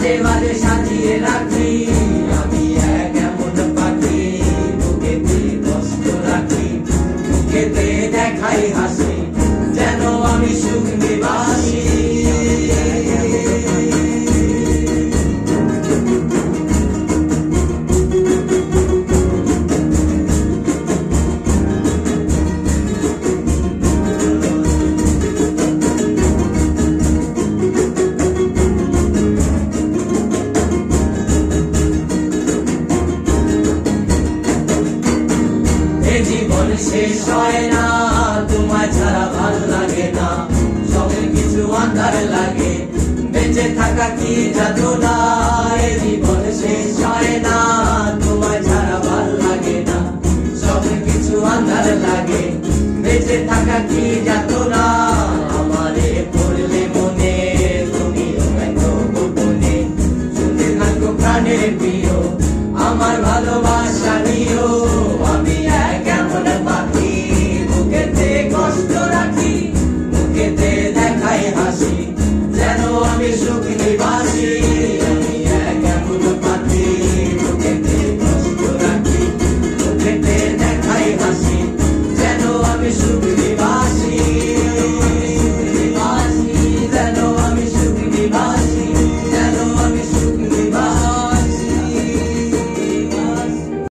মাঝে মাঝে সাজিয়ে রাখি আমি এক এমন পাখি, বুকেতে কষ্ট রাখি, মুখেতে দেখাই হাসি, যেন আমি সুখ নিবাসী। জীবন শেষ হয় না, তোমায় ছাড়া ভাল লাগে না, সবের কিছু আন্ধার লাগে, বেঁচে থাকা কি যাতনা। জীবন শেষ হয় না, তোমায় ছাড়া ভাল লাগে না, সবের কিছু আন্ধার লাগে, বেঁচে থাকা কি যাতনা।